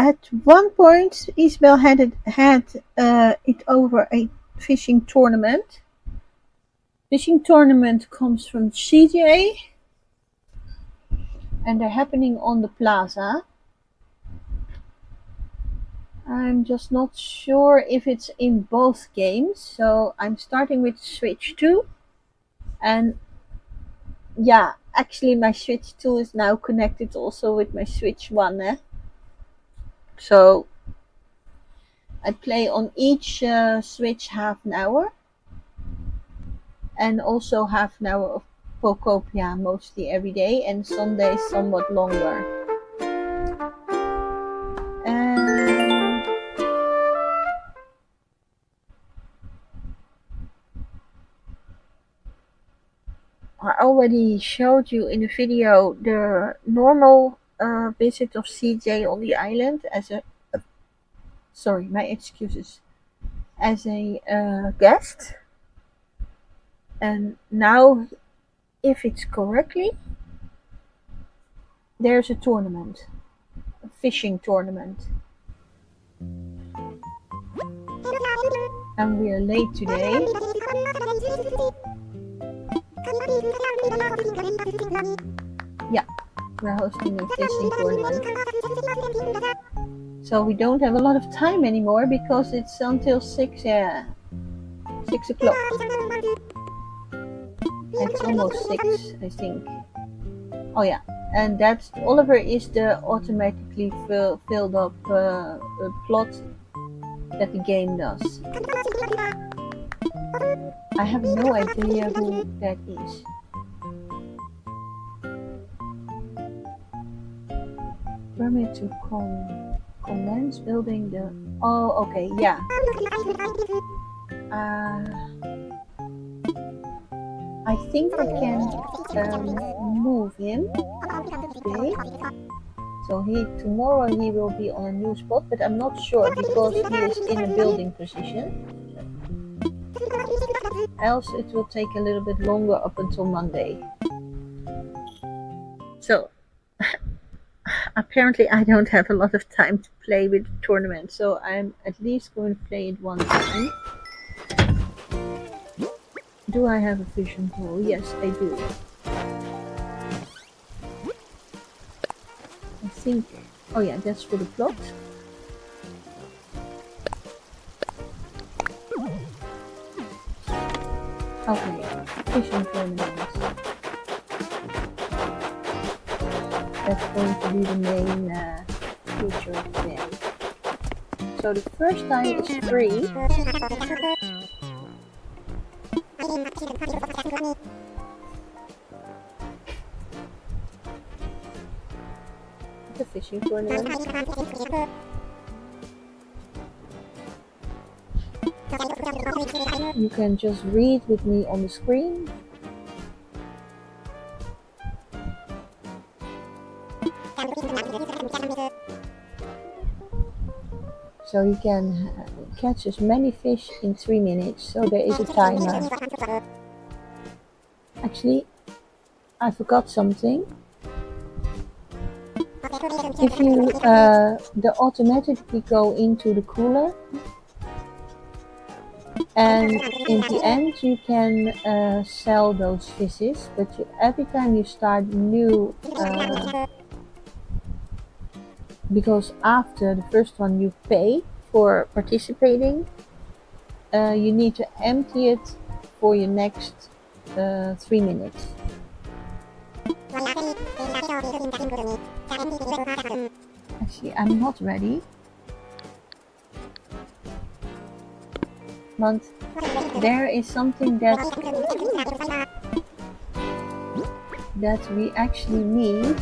At one point, Isabel had it over a fishing tournament. Fishing tournament comes from CJ, and they're happening on the plaza. I'm just not sure if it's in both games, so I'm starting with Switch 2. And yeah, actually my Switch 2 is now connected also with my Switch 1. So I play on each Switch half an hour, and also half an hour of Pokopia mostly every day, and Sundays somewhat longer. And I already showed you in the video the normal visit of CJ on the island as a sorry, my excuses, as a guest. And now, if it's correctly, there's a tournament, a fishing tournament. And we are late today. Yeah, we're hosting a fishing tournament. So we don't have a lot of time anymore because it's until 6 o'clock. It's almost 6, I think. Oh yeah, and that's Oliver is the automatically filled up plot that the game does. I have no idea who that is. Permit to commence building the... Oh, okay, yeah. I think I can move him today. So tomorrow he will be on a new spot, but I'm not sure because he is in a building position. Else it will take a little bit longer up until Monday. So apparently I don't have a lot of time to play with the tournament, so I'm at least going to play it one time. Do I have a fishing pole? Yes, I do. I think... Oh yeah, that's for the plot. Okay, fishing tournament. That's going to be the main feature of the game. So the first time is free. The fishing tournament. You can just read with me on the screen. So you can catch as many fish in 3 minutes, so there is a timer. Actually, I forgot something. If you they automatically go into the cooler, and in the end you can sell those fishes, but every time you start new, because after the first one you pay for participating, you need to empty it for your next 3 minutes. Actually, I'm not ready. But there is something that we actually need,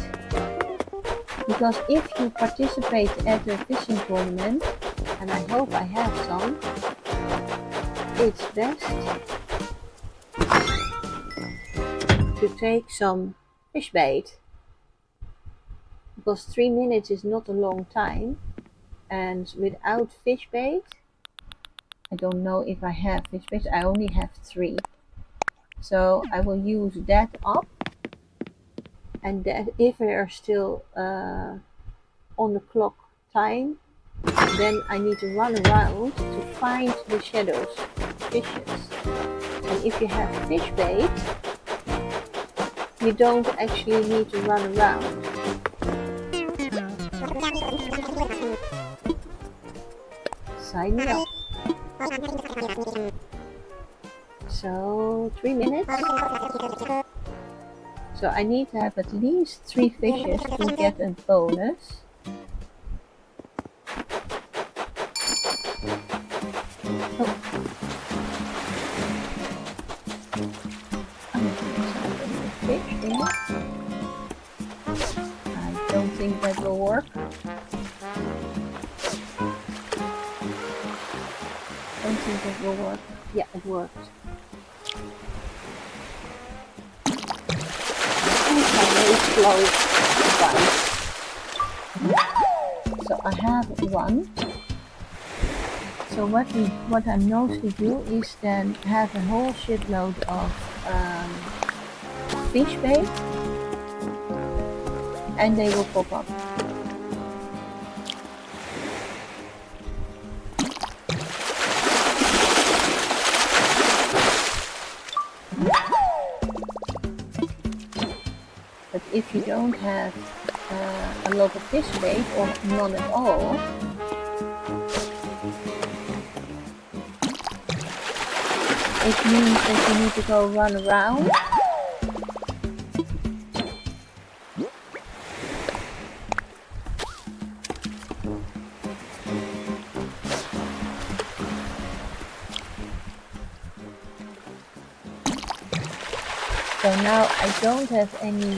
because if you participate at a fishing tournament, and I hope I have some, it's best to take some fish bait, because 3 minutes is not a long time, and without fish bait, I don't know if I have fish bait, I only have 3. So I will use that up, and that if they are still on the clock time, then I need to run around to find the shadows, fishes. And if you have fish bait, you don't actually need to run around. Sign me up. So 3 minutes. So I need to have at least 3 fishes to get a bonus. Oh. Fish in it. I don't think that will work. I don't think that will work. Yeah, it worked. Slow bite. So I have 1. So what I mostly do is then have a whole shitload of fish bait, and they will pop up. But if you don't have a lot of fish bait or none at all, it means that you need to go run around. So now I don't have any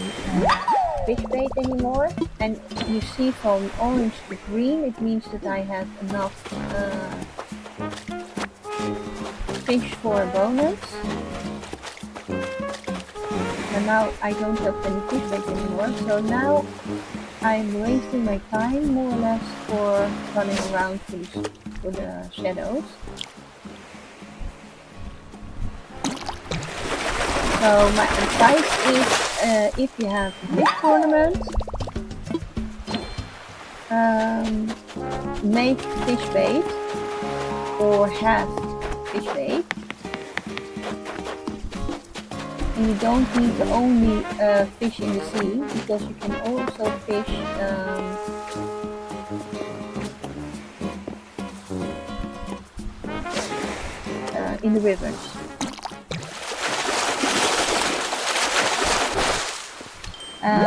fish bait anymore, and you see from orange to green, it means that I have enough fish for a bonus. And now I don't have any fish bait anymore, so now I'm wasting my time more or less for running around for the shadows. So my advice is, if you have a big tournament, make fish bait or have fish bait. And you don't need to only fish in the sea, because you can also fish in the rivers.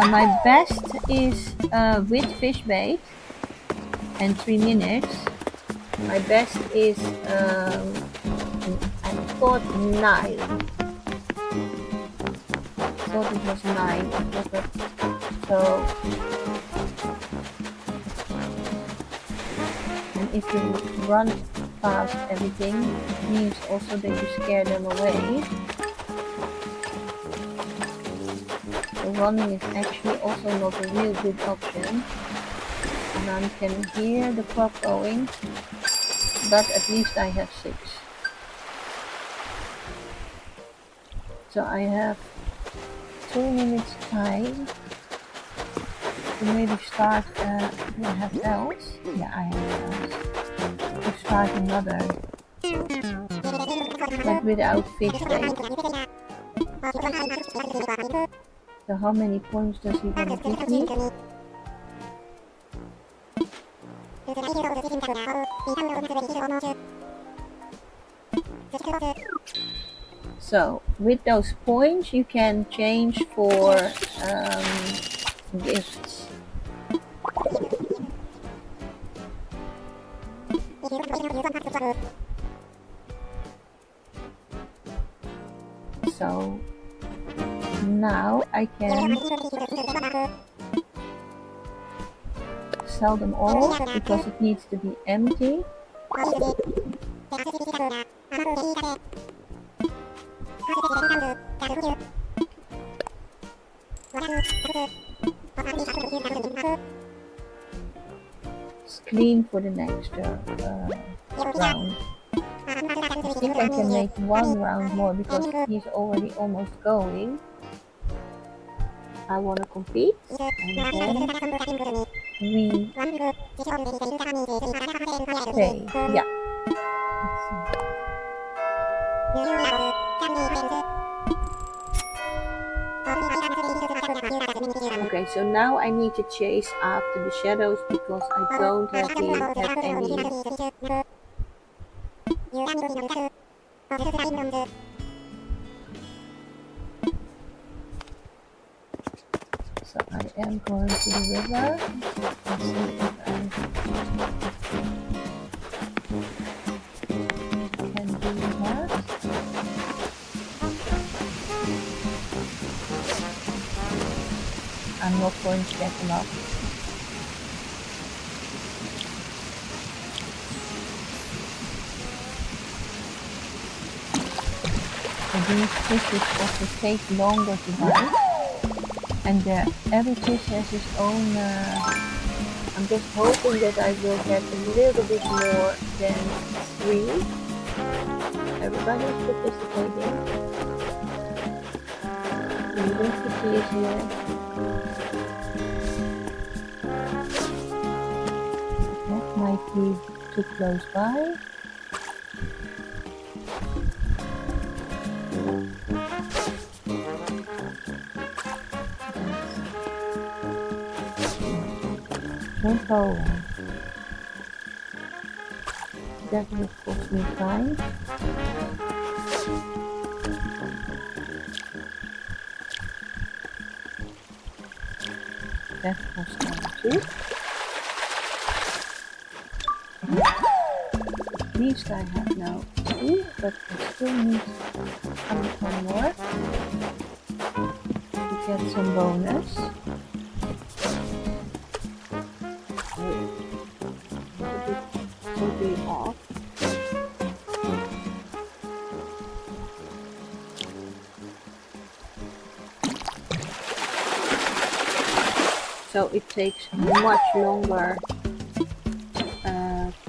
My best is with fish bait and 3 minutes. My best is I thought 9. I thought it was 9. So, and if you run past everything, it means also that you scare them away. So running is actually also not a real good option. And I can hear the clock going, but at least I have 6. So I have 2 minutes time to maybe start, do I have else? Yeah, I have else. To start another, but without fish bait. So how many points does he want to give me? So with those points you can change for gifts. So now I can sell them all because it needs to be empty. It's clean for the next round. I think I can make 1 round more because he's already almost going. I want to compete, and then play. Yeah. Okay, so now I need to chase after the shadows because I don't have any. So I am going to the river. Let's see if I can do that. I'm not going to get them up. So these fishes also take longer to bite, and every fish has its own. I'm just hoping that I will get a little bit more than 3. Everybody's participating. University is here. That might be too close by. Don't go away. That will cost me time. That costs time too. At least I have now 2, but I still need one more to get some bonus. Totally off. So it takes much longer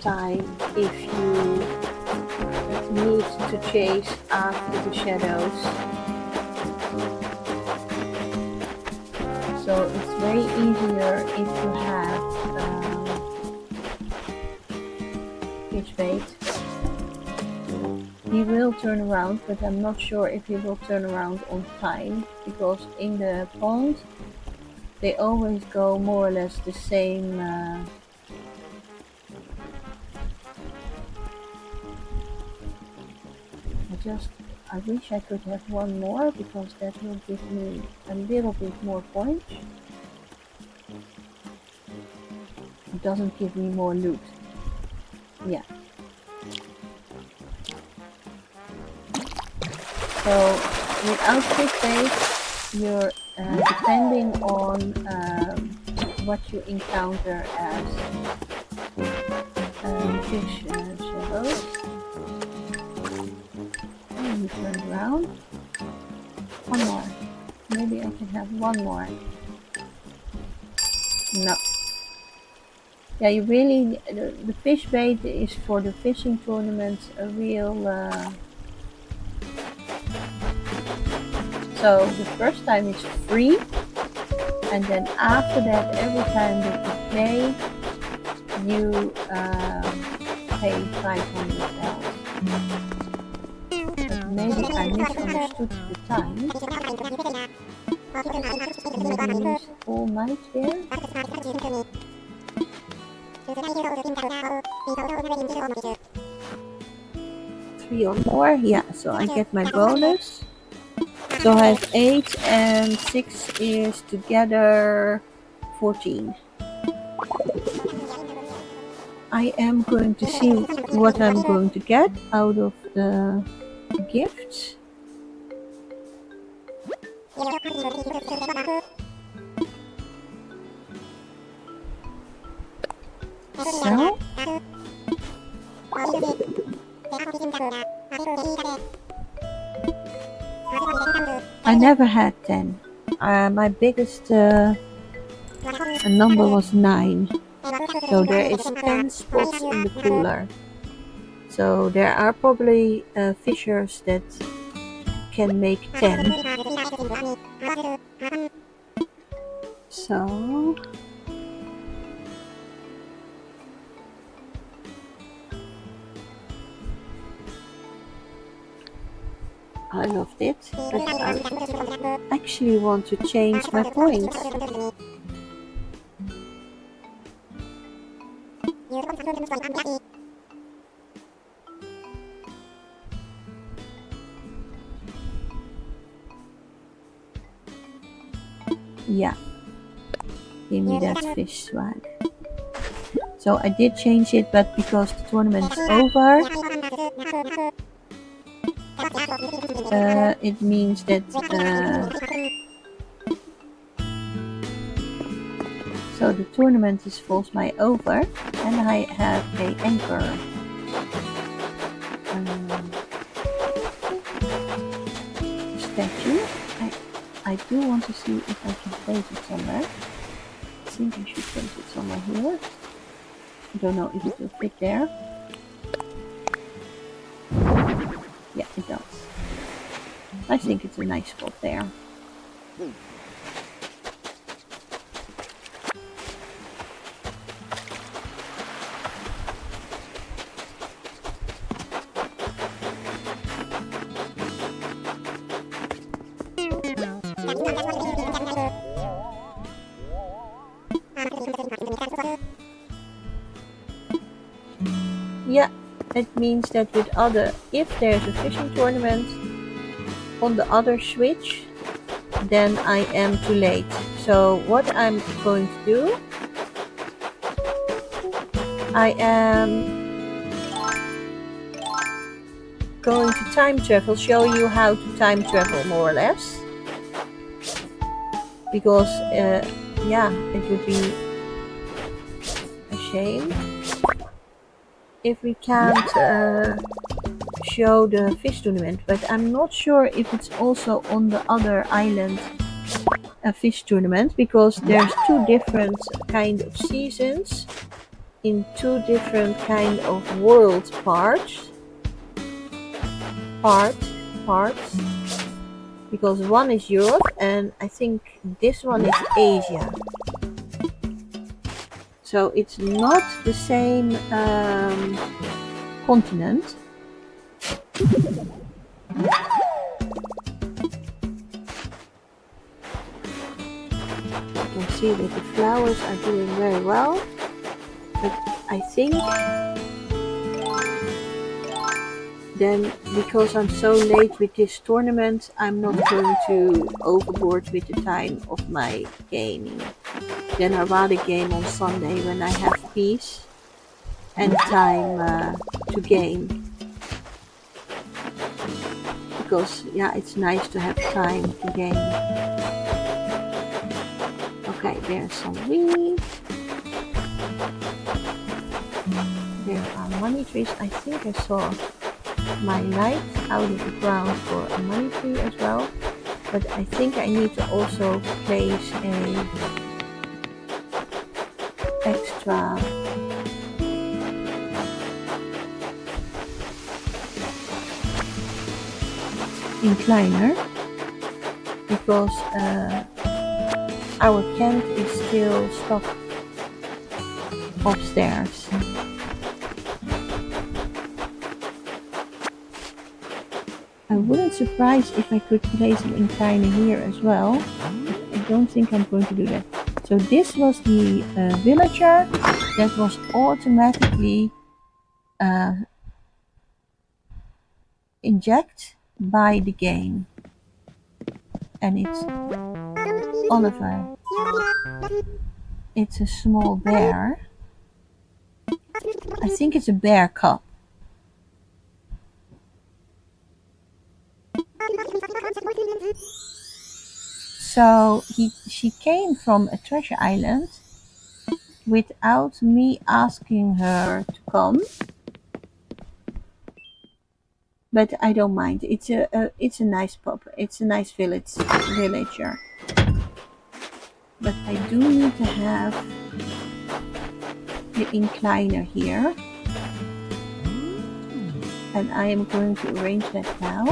time if you need to chase after the shadows. So it's way easier if you have fish bait. He will turn around, but I'm not sure if he will turn around on time, because in the pond they always go more or less the same. I wish I could have one more, because that will give me a little bit more points. It doesn't give me more loot. Yeah. So without fish bait, you're depending on what you encounter as fish shadows. And you turn around. One more. Maybe I can have one more. No. Yeah, you really, the fish bait is for the fishing tournaments a real. So the first time it's free, and then after that, every time that you play, you pay 500 bells. But maybe I misunderstood the time. Maybe use all might there. 3 or more, yeah, so I get my bonus. So I have 8 and 6 is together 14. I am going to see what I'm going to get out of the gifts. So I never had 10. My biggest number was 9. So there is 10 spots in the cooler. So there are probably fishers that can make 10. So I loved it, but I actually want to change my points. Yeah, give me that fish swag. So I did change it, but because the tournament is over, it means that so the tournament is Volsmai over, and I have a anchor. Statue. I do want to see if I can place it somewhere. I think I should place it somewhere here. I don't know if it will fit there. Yeah, it does. I think it's a nice spot there. Yeah, it means that if there's a fishing tournament on the other switch, then I am too late. So what I'm going to do, I am going to time travel, show you how to time travel more or less. Because, yeah, it would be a shame if we can't show the fish tournament, but I'm not sure if it's also on the other island a fish tournament, because there's two different kind of seasons in two different kind of world parts, because one is Europe and I think this one is Asia. So it's not the same continent. You can see that the flowers are doing very well, but I think then because I'm so late with this tournament, I'm not going to overboard with the time of my gaming. Then I rather game on Sunday when I have peace and time to game. Because yeah, it's nice to have time to game. Okay, there's some wheat. There are money trees. I think I saw my light out of the ground for a money tree as well. But I think I need to also place a extra incliner, because our Kent is still stuck upstairs. I wouldn't surprise if I could place an incliner here as well. I don't think I'm going to do that. So this was the villager that was automatically injected by the game. And it's Oliver. It's a small bear. I think it's a bear cub. So she came from a treasure island without me asking her to come. But I don't mind. It's a nice pup. It's a nice villager. But I do need to have the incliner here. And I am going to arrange that now.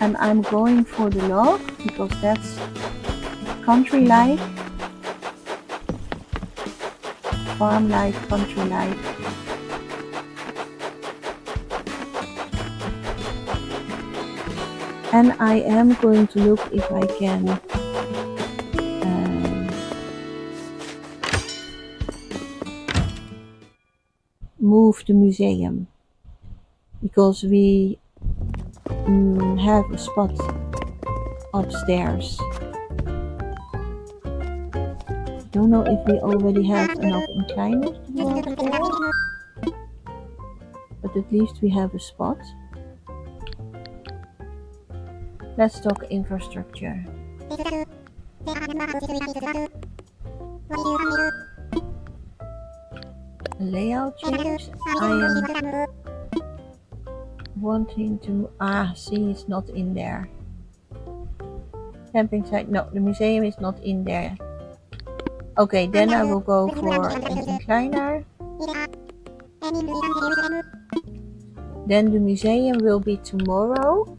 And I'm going for the log because that's country life, farm life, country life. And I am going to look if I can move the museum, because we have a spot upstairs. Don't know if we already have enough incliners to go upstairs, but at least we have a spot. Let's talk infrastructure. Layout change. I am wanting to see, it's not in there. Camping site, no, the museum is not in there. Okay, then I will go for an incliner. Then the museum will be tomorrow.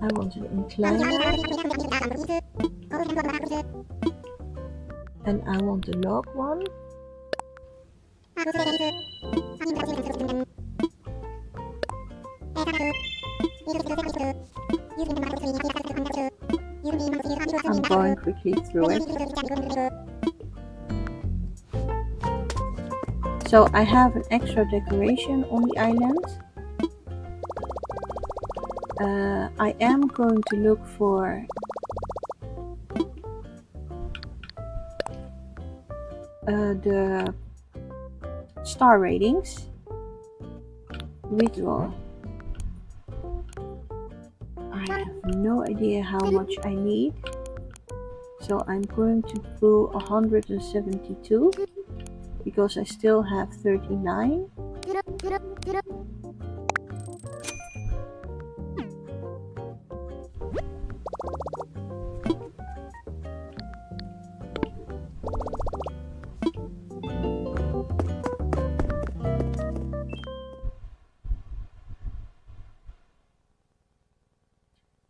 I want an incliner. And I want a log one. I'm going quickly through it. So I have an extra decoration on the island. I am going to look for the star ratings. Withdraw. I have no idea how much I need, so I'm going to do 172 because I still have 39.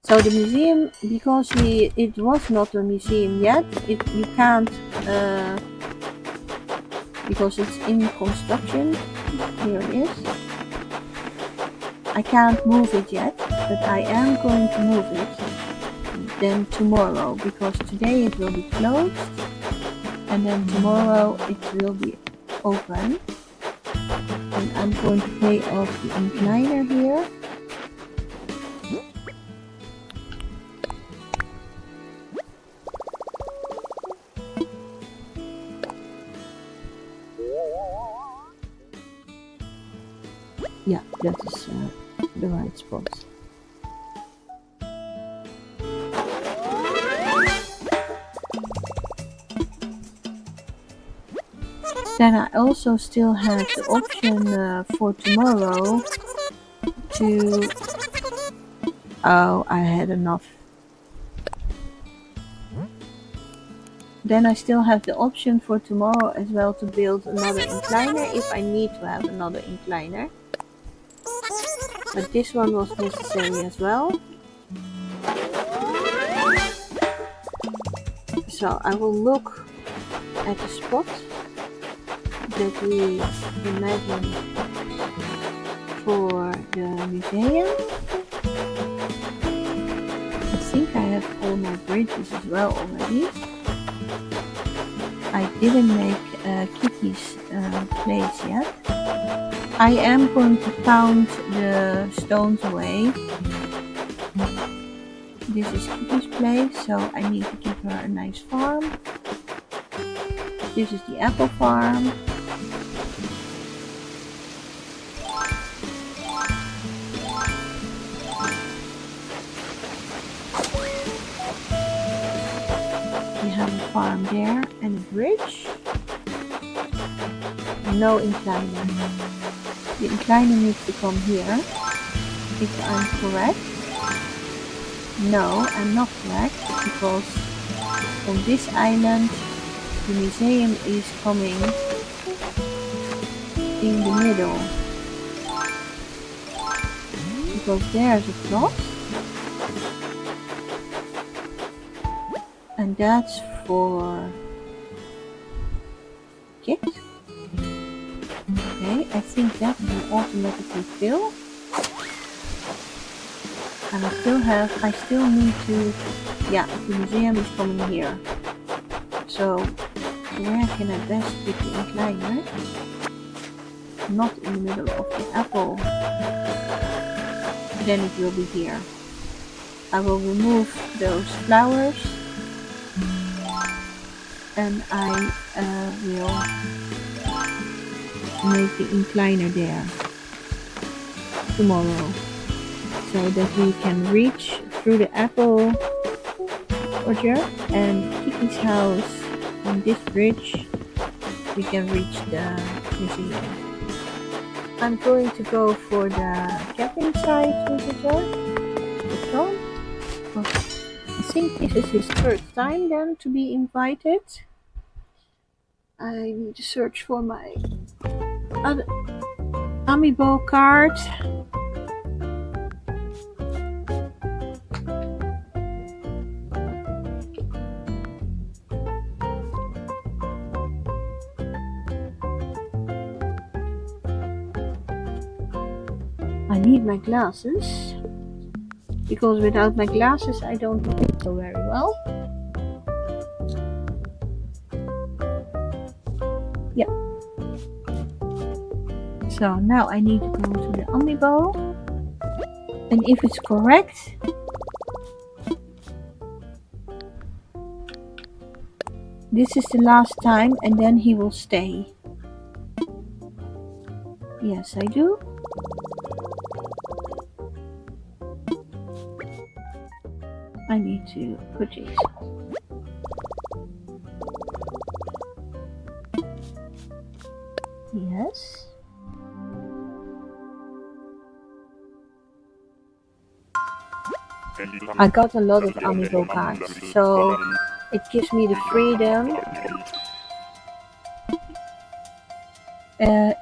So the museum, because it was not a museum yet, you can't, because it's in construction. Here it is. I can't move it yet, but I am going to move it then tomorrow, because today it will be closed and then tomorrow it will be open. And I'm going to pay off the incliner here. Yeah, that is the right spot. Then I also still have the option for tomorrow to... Oh, I had enough. Then I still have the option for tomorrow as well to build another incliner if I need to have another incliner. But this one was necessary as well. So I will look at the spot that we imagine for the museum. I think I have all my bridges as well already. I didn't make Kitty's place yet. I am going to count the stones away. This is Kitty's place, so I need to give her a nice farm. This is the apple farm. We have a farm there and a bridge. No incliner. The incliner needs to come here. If I'm correct. No, I'm not correct, because on this island the museum is coming in the middle, because there's a plot and that's for Kit. I think that will automatically fill. And I still need to, yeah, the museum is coming here. So, where can I best put the incliner? Not in the middle of the apple. Then it will be here. I will remove those flowers. And I will make the incliner there tomorrow. So that we can reach through the apple orchard and Kiki's house on this bridge. We can reach the museum. I'm going to go for the camping site visitor with Tom. I think this is his third time then to be invited. I need to search for my other amiibo card. I need my glasses, because without my glasses I don't read so very well. Yeah. So now I need to go to the amiibo, and if it's correct, this is the last time and then he will stay. Yes, I do. I need to put it. Yes. I got a lot of amiibo cards, so it gives me the freedom.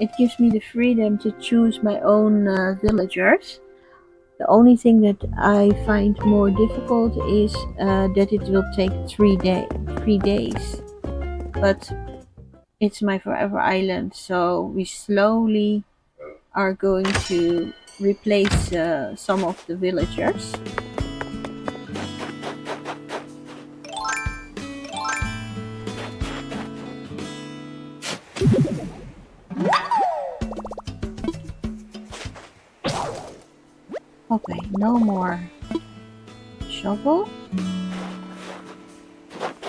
It gives me the freedom to choose my own villagers. The only thing that I find more difficult is that it will take 3 days. But it's my forever island, so we slowly are going to replace some of the villagers. Okay, no more shovel.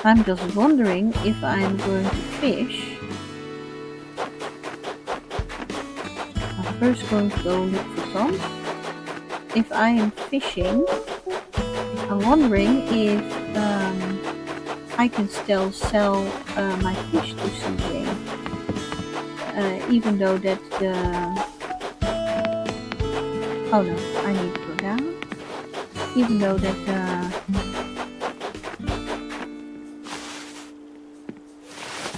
I'm just wondering if I'm going to fish. I'm first going to go look for Tom. If I am fishing, I'm wondering if I can still sell my fish to CJ. Even though that the... Oh no, I need to go down. Even though that the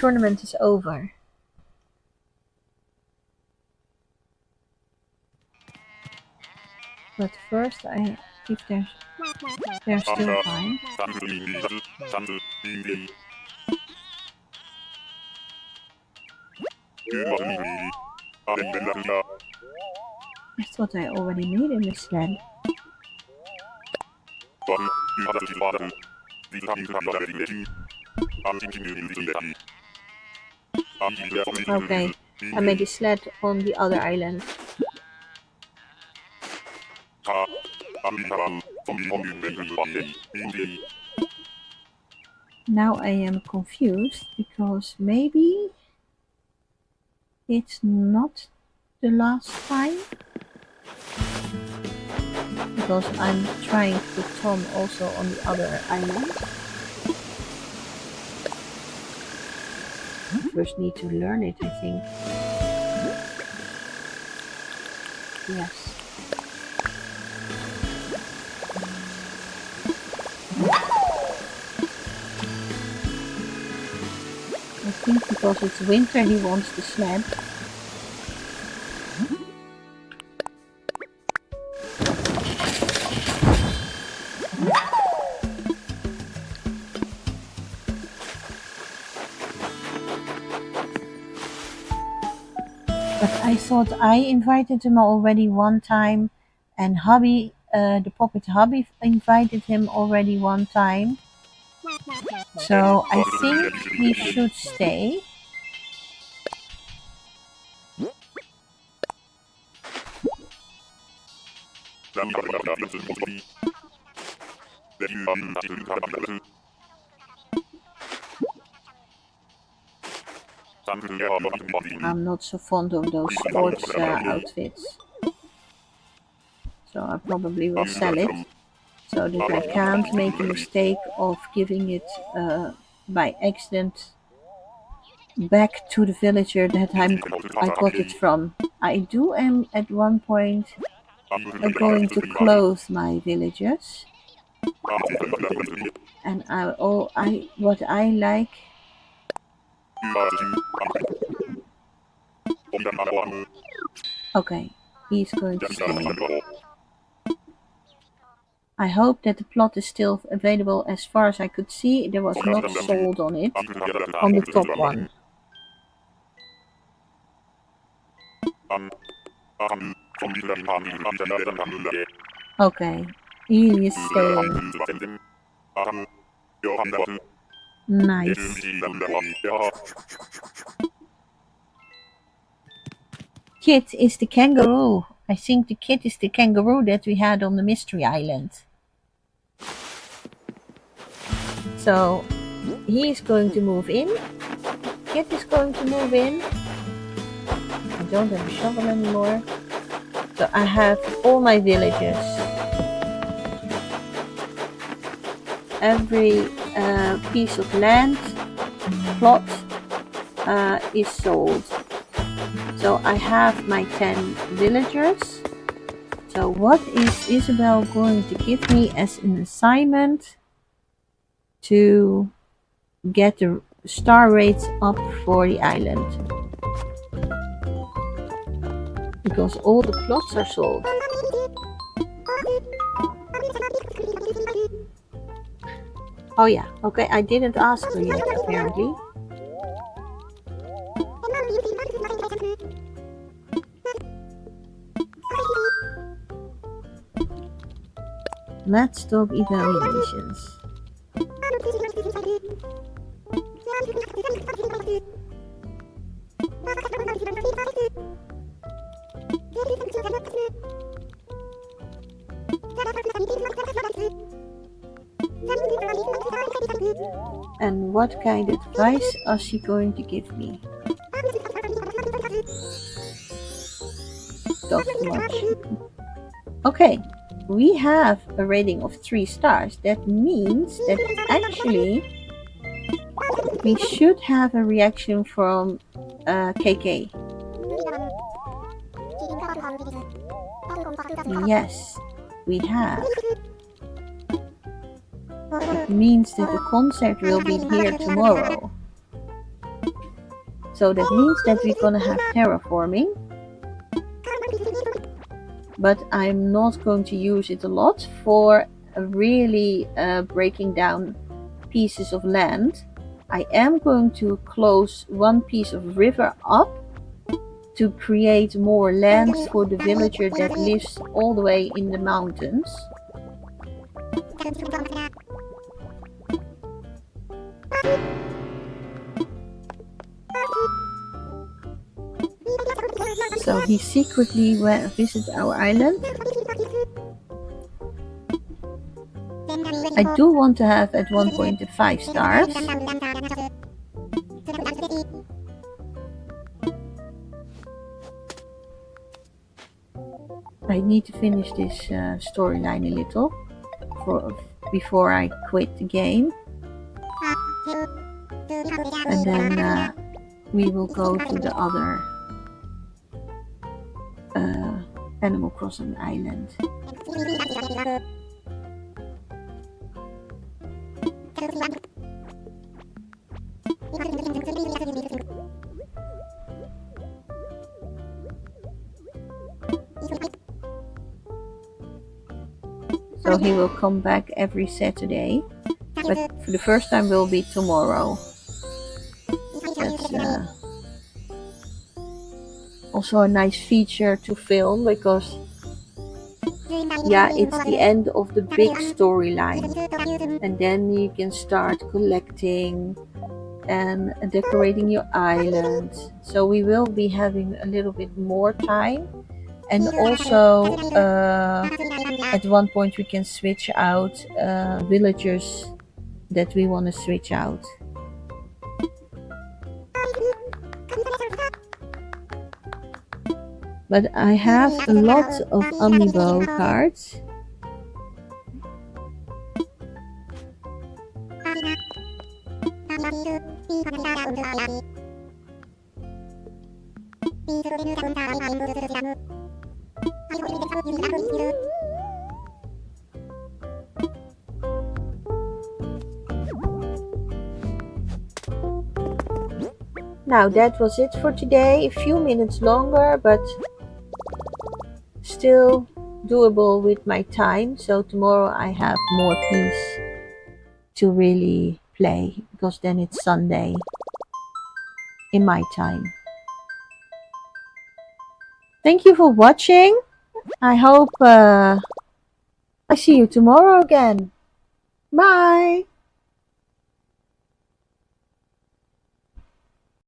tournament is over. But first, if there's still time. I thought I already made him a sled. Okay, I made a sled on the other island. Now I am confused because maybe it's not the last time. Because I'm trying to put Tom also on the other island. I first need to learn it, I think. Yes. I think because it's winter he wants the sled. But I thought I invited him already one time, and hubby, the puppet hubby, invited him already one time. So I think he should stay. I'm not so fond of those sports outfits, so I probably will sell it so that I can't make a mistake of giving it by accident back to the villager that I got it from. I do am at one point going to clothe my villagers, and what I like. Okay, he's going to stay. I hope that the plot is still available. As far as I could see, there was not sold on it on the top one. Okay, he is staying. Nice. Kit is the kangaroo. I think the kit is the kangaroo that we had on the Mystery Island. So he is going to move in. Kit is going to move in. I don't have a shovel anymore. So I have all my villagers. Every piece of land, plot, is sold. So I have my 10 villagers. So what is Isabel going to give me as an assignment to get the star rates up for the island? Because all the plots are sold. Oh yeah, okay, I didn't ask her yet apparently. Let's talk evaluations. And what kind of advice is she going to give me? Talk too much. Okay, we have a rating of 3 stars. That means that actually we should have a reaction from KK. Yes, we have. It means that the concert will be here tomorrow. So that means that we're gonna have terraforming. But I'm not going to use it a lot for really breaking down pieces of land. I am going to close one piece of river up to create more land for the villager that lives all the way in the mountains. So he secretly visited our island. I do want to have at one point the 5 stars. I need to finish this storyline a little before I quit the game. And then we will go to the other Animal Crossing island. So he will come back every Saturday, but for the first time will be tomorrow. Also a nice feature to film because yeah, it's the end of the big storyline. And then you can start collecting and decorating your island. So we will be having a little bit more time. And also, at one point, we can switch out villagers that we want to switch out. But I have a lot of amiibo cards. Now that was it for today. A few minutes longer, but still doable with my time. So tomorrow I have more peace to really play because then it's Sunday in my time. Thank you for watching. I hope I see you tomorrow again. Bye.